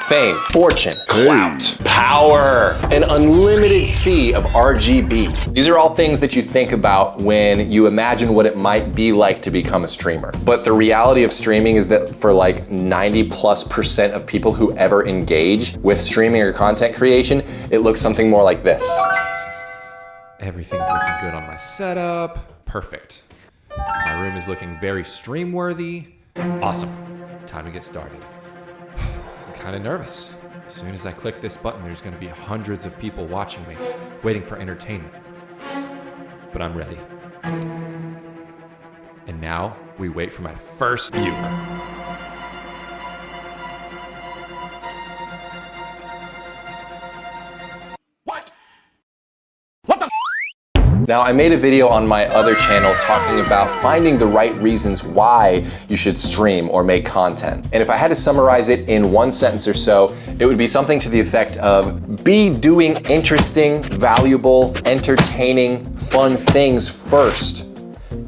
fame, fortune, clout, power, an unlimited sea of RGB. These are all things that you think about when you imagine what it might be like to become a streamer. But the reality of streaming is that for like 90+% of people who ever engage with streaming or content creation, it looks something more like this. Everything's looking good on my setup. Perfect. My room is looking very stream worthy. Awesome. Time to get started. I'm kind of nervous. As soon as I click this button, there's going to be hundreds of people watching me, waiting for entertainment. But I'm ready. And now we wait for my first viewer. Now, I made a video on my other channel talking about finding the right reasons why you should stream or make content. And if I had to summarize it in one sentence or so, it would be something to the effect of be doing interesting, valuable, entertaining, fun things first,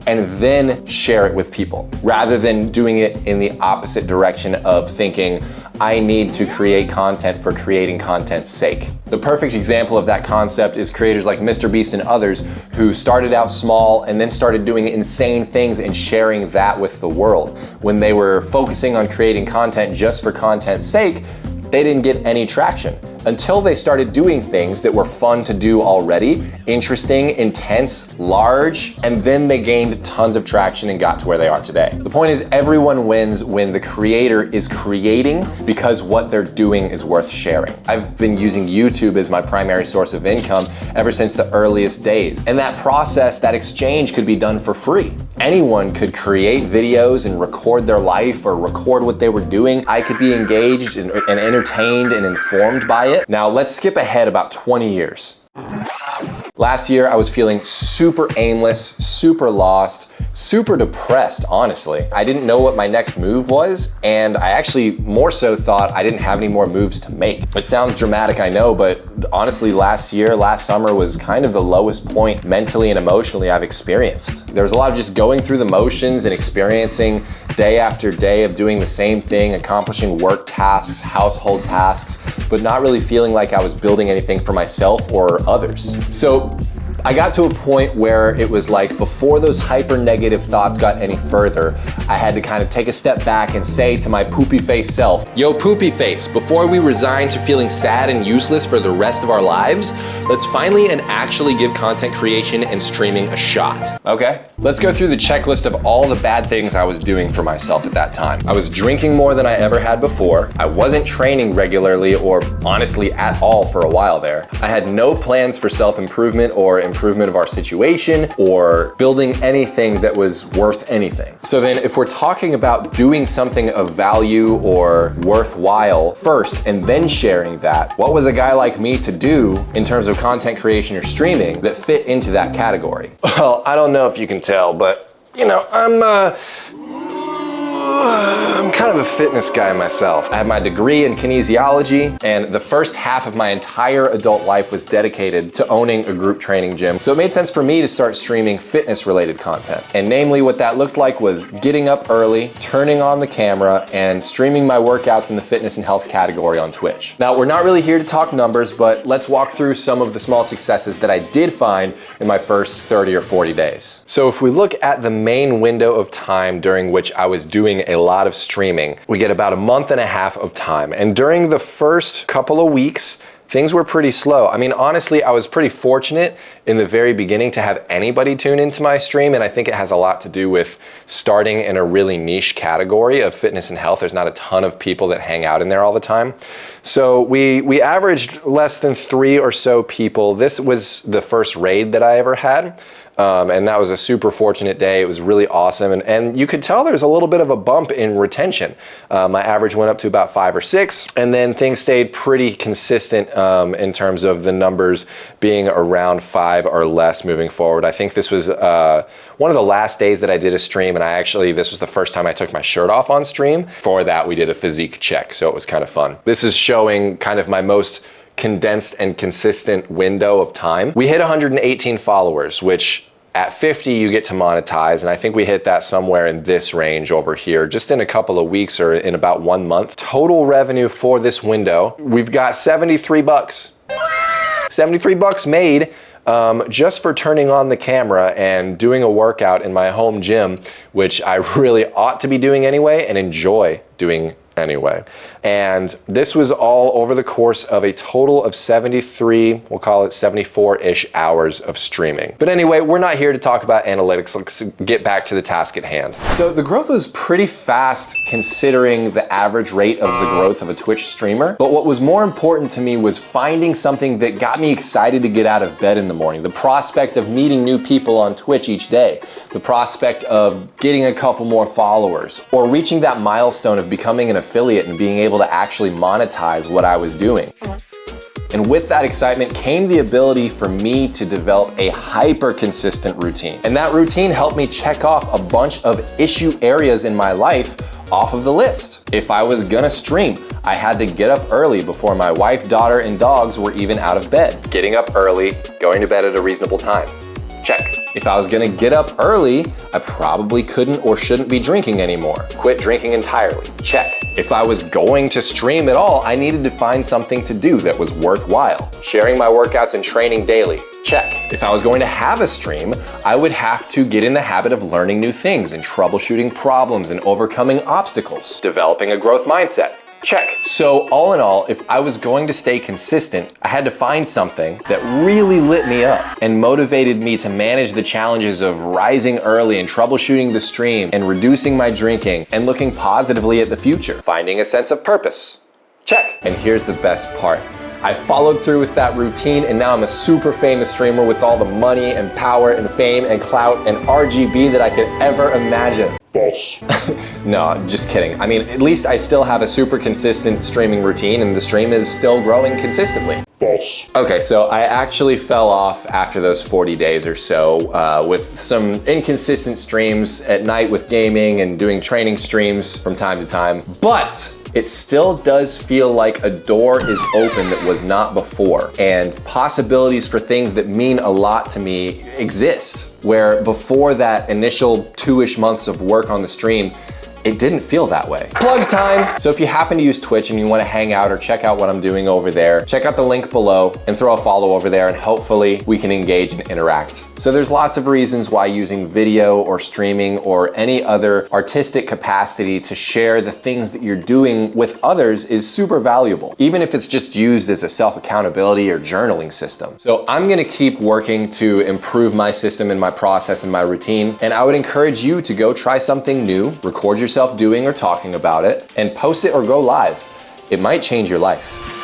and then share it with people, rather than doing it in the opposite direction of thinking, I need to create content for creating content's sake. The perfect example of that concept is creators like MrBeast and others who started out small and then started doing insane things and sharing that with the world. When they were focusing on creating content just for content's sake, they didn't get any traction until they started doing things that were fun to do already, interesting, intense, large, and then they gained tons of traction and got to where they are today. The point is, everyone wins when the creator is creating because what they're doing is worth sharing. I've been using YouTube as my primary source of income ever since the earliest days. And that process, that exchange could be done for free. Anyone could create videos and record their life or record what they were doing. I could be engaged and entertained and informed by it. Now let's skip ahead about 20 years. Last year, I was feeling super aimless, super lost, super depressed, honestly. I didn't know what my next move was, and I actually more so thought I didn't have any more moves to make. It sounds dramatic, I know, but honestly, last summer was kind of the lowest point mentally and emotionally I've experienced. There was a lot of just going through the motions and experiencing day after day of doing the same thing, accomplishing work tasks, household tasks, but not really feeling like I was building anything for myself or others. So I got to a point where it was like before those hyper negative thoughts got any further, I had to kind of take a step back and say to my poopy face self, yo poopy face, before we resign to feeling sad and useless for the rest of our lives, let's finally and actually give content creation and streaming a shot. Okay, let's go through the checklist of all the bad things I was doing for myself at that time. I was drinking more than I ever had before. I wasn't training regularly or honestly at all for a while there. I had no plans for self-improvement or improvement of our situation or building anything that was worth anything. So then if we're talking about doing something of value or worthwhile first and then sharing that, what was a guy like me to do in terms of content creation or streaming that fit into that category? Well, I don't know if you can tell, but you know, I'm kind of a fitness guy myself. I have my degree in kinesiology, and the first half of my entire adult life was dedicated to owning a group training gym. So it made sense for me to start streaming fitness-related content. And namely, what that looked like was getting up early, turning on the camera, and streaming my workouts in the fitness and health category on Twitch. Now, we're not really here to talk numbers, but let's walk through some of the small successes that I did find in my first 30 or 40 days. So if we look at the main window of time during which I was doing a lot of streaming, we get about a month and a half of time. And during the first couple of weeks, things were pretty slow. I mean, honestly, I was pretty fortunate in the very beginning to have anybody tune into my stream, and I think it has a lot to do with starting in a really niche category of fitness and health. There's not a ton of people that hang out in there all the time. So we averaged less than 3 or so people. This was the first raid that I ever had. And that was a super fortunate day. It was really awesome. And you could tell there's a little bit of a bump in retention. My average went up to about 5 or 6, and then things stayed pretty consistent in terms of the numbers being around 5 or less moving forward. I think this was one of the last days that I did a stream, and this was the first time I took my shirt off on stream. For that, we did a physique check, so it was kind of fun. This is showing kind of my most condensed and consistent window of time. We hit 118 followers, which At 50, you get to monetize, and I think we hit that somewhere in this range over here, just in a couple of weeks or in about 1 month. Total revenue for this window, we've got 73 bucks. 73 bucks made just for turning on the camera and doing a workout in my home gym, which I really ought to be doing anyway and enjoy doing anyway. And this was all over the course of a total of 73, we'll call it 74-ish hours of streaming. But anyway, we're not here to talk about analytics. Let's get back to the task at hand. So the growth was pretty fast considering the average rate of the growth of a Twitch streamer. But what was more important to me was finding something that got me excited to get out of bed in the morning. The prospect of meeting new people on Twitch each day. The prospect of getting a couple more followers, or reaching that milestone of becoming an affiliate and being able to actually monetize what I was doing. And with that excitement came the ability for me to develop a hyper consistent routine. And that routine helped me check off a bunch of issue areas in my life off of the list. If I was gonna stream, I had to get up early before my wife, daughter, and dogs were even out of bed. Getting up early, going to bed at a reasonable time. Check. If I was gonna get up early, I probably couldn't or shouldn't be drinking anymore. Quit drinking entirely. Check. If I was going to stream at all, I needed to find something to do that was worthwhile. Sharing my workouts and training daily. Check. If I was going to have a stream, I would have to get in the habit of learning new things and troubleshooting problems and overcoming obstacles. Developing a growth mindset. Check. So all in all, if I was going to stay consistent, I had to find something that really lit me up and motivated me to manage the challenges of rising early and troubleshooting the stream and reducing my drinking and looking positively at the future. Finding a sense of purpose. Check. And here's the best part. I followed through with that routine, and now I'm a super famous streamer with all the money and power and fame and clout and RGB that I could ever imagine. False. No, just kidding. I mean, at least I still have a super consistent streaming routine and the stream is still growing consistently. False. Okay, so I actually fell off after those 40 days or so with some inconsistent streams at night with gaming and doing training streams from time to time. But it still does feel like a door is open that was not before, and possibilities for things that mean a lot to me exist, where before that initial 2-ish months of work on the stream, it didn't feel that way. Plug time! So if you happen to use Twitch and you want to hang out or check out what I'm doing over there, check out the link below and throw a follow over there, and hopefully we can engage and interact. So there's lots of reasons why using video or streaming or any other artistic capacity to share the things that you're doing with others is super valuable, even if it's just used as a self-accountability or journaling system. So I'm gonna keep working to improve my system and my process and my routine, and I would encourage you to go try something new, record yourself doing or talking about it, and post it or go live. It might change your life.